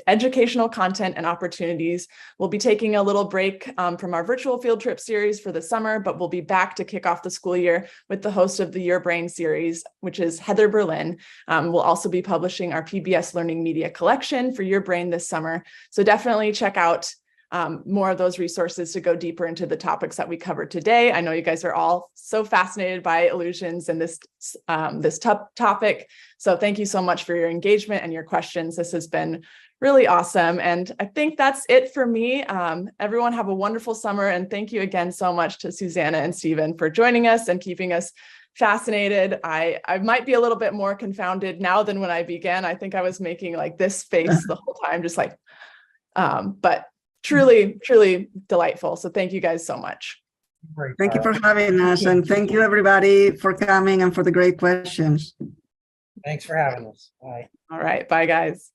educational content and opportunities. We'll be taking a little break from our virtual field trip series for the summer, but we'll be back to kick off the school year with the host of the Your Brain series, which is Heather Berlin. We'll also be publishing our PBS Learning Media collection for Your Brain this summer. So definitely check out more of those resources to go deeper into the topics that we covered today. I know you guys are all so fascinated by illusions and this topic. So thank you so much for your engagement and your questions. This has been really awesome. And I think that's it for me. Everyone have a wonderful summer. And thank you again so much to Susana and Stephen for joining us and keeping us fascinated. I might be a little bit more confounded now than when I began. I think I was making like this face the whole time, just like, but truly, truly delightful. So thank you guys so much. Great. Thank you for having us, and thank you everybody for coming and for the great questions. Thanks for having us. Bye. All right. Bye, guys.